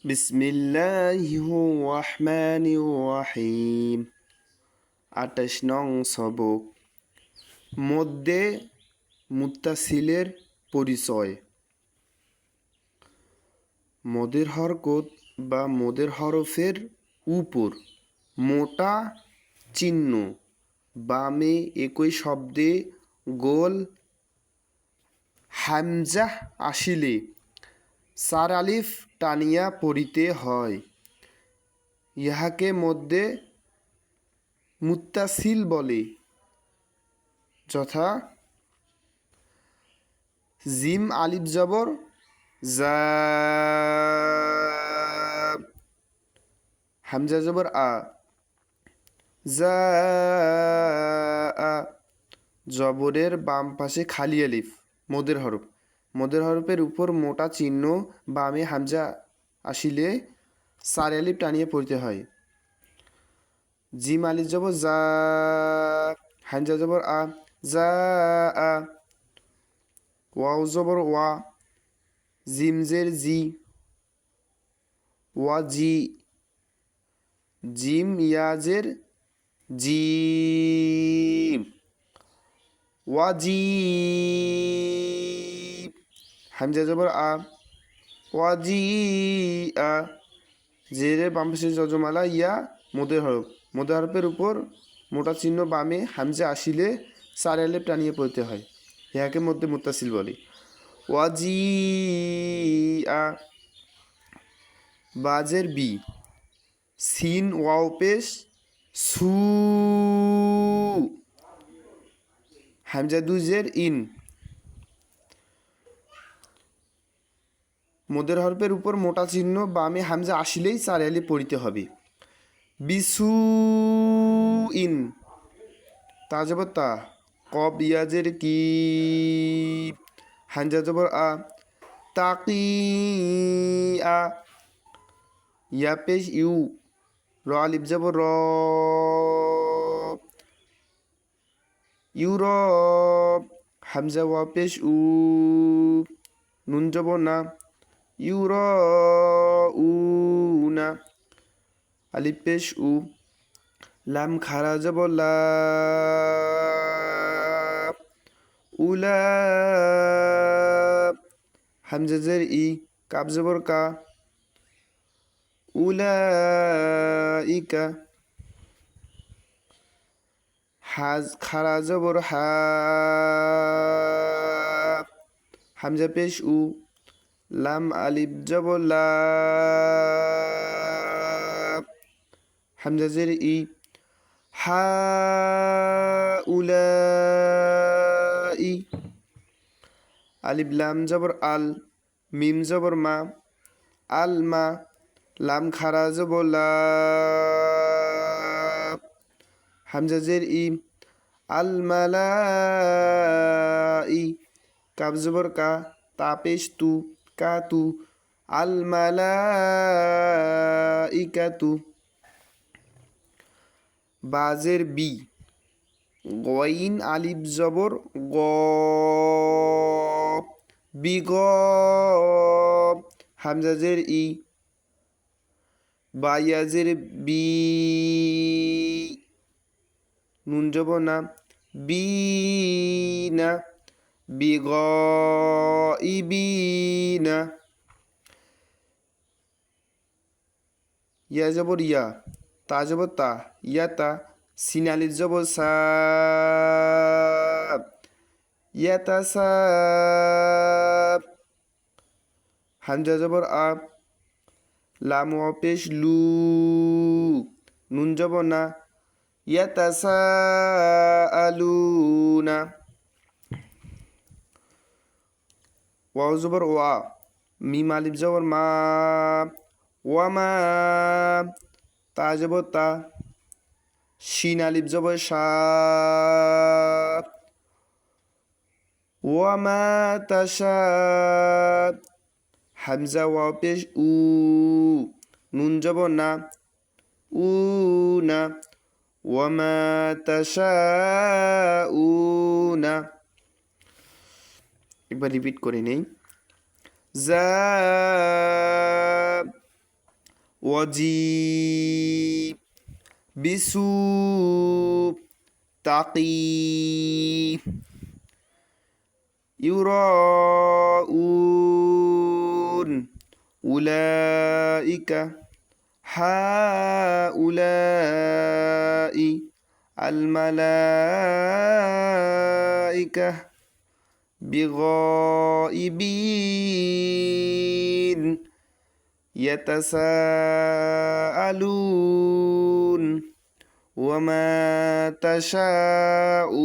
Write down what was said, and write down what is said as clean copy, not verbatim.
বিসমিল্লাহির রহমানির রহিম। ২৮ নং সবক। মধ্যে মুত্তাসিলের পরিচয়। মদের হরকত বা মদের হরফের উপর মোটা চিহ্ন বামে একই শব্দে গোল হামজাহ আসিলে চার আলিফ টানিয়া পড়িতে হয়। ইহাকে মধ্যে মুত্তাসিল বলে, যথা জিম আলিফ জবর জা, হামজা জবর আ, জা আ। জবরের বাম পাশে খালি আলিফ মদের হরফ। মদের হরফের উপর মোটা চিহ্ন বামে হামজা আসিলে চার আলিফ টানিয়ে পড়তে হয়। জিম আলিফ জবর জা, হামজা জবর আ, জা আ। ওয়াও জবর ওয়া, জিম জের জি, ওয়া জি। জিম ইয়াজের জিম, ওয়াজিব। হামজা জবর আ, ওয়াজি আ। জেরের বাম পাশে যজমালা ইয়া মদের হরফ। মদের হরফের উপর মোটা চিহ্ন বামে হামজা আসিলে চার আলিফ টানিয়ে পড়তে হয়। ইহাকে মধ্যে মুত্তাসিল বলে। ওয়াজি আ। বাজের বি, সিন ওয়াও পেশ সু, হামজা দুজের ইন। মদের হরফের উপর মোটা চিহ্ন বামে হামজা আসিলেই চার আলিফ পড়িতে হবে। বিসু ইন, তা জবর তা, কব ইয়াজের কি, হামজা জবর আ, তাকি আ। ইয়া পেশ ইউ, র আলিফ জবর র, ইউরব। হামজা ওয়া পেশ উ, নুন জবর না, ইউরউনা। আলিফ পেশ উ, লাম খারা জবর লা, উলা। হামজা জের ই, কাব জবর কা, উলাইকা। হাজ খারা জবর হা, হামজা পেশ উ, লাম আলিফ জবর লা, হামজা জের ই, হা উলাই। আলিফ লাম জবর আল, মিম জবর মা, আল মা। লাম খারা জবর লা, হামজা জের ই, আল মালাই। কাব জবর কা, তা পেশ তু, কা তু, আল মালাইকাতু। বাজের বি, গইন আলিফ জবর গ, বিগ। হামজা জের ই, বায়াজের বি, নুন জবর না, বিনা, বিগ ইবিনা। ইয়া জবর ইয়া, তা জবর তা, ইয়া তা। সিন আলিফ জবর সা, ইয়া তা সা। হামজা জবর আ, লাম ওয়া পেশ লু, নুন জবর না, ইয়া তা সা আলুনা। ওয়াও জবর ওয়া, মিম আলিফ জবর মা, ওয়ামা। তা জবর তা, শিন আলিফ জবর শা, ওয়ামা তাশা। হামজা ওয়াও পেশ উ, নুন জবর না, উনা, ওয়ামা তাশাউনা। একবার রিপিট করে নেই। জা وجيب بسوء تقي يراءون أولئك هؤلاء الملائكة بغائبين يتساءلون وما تشاءون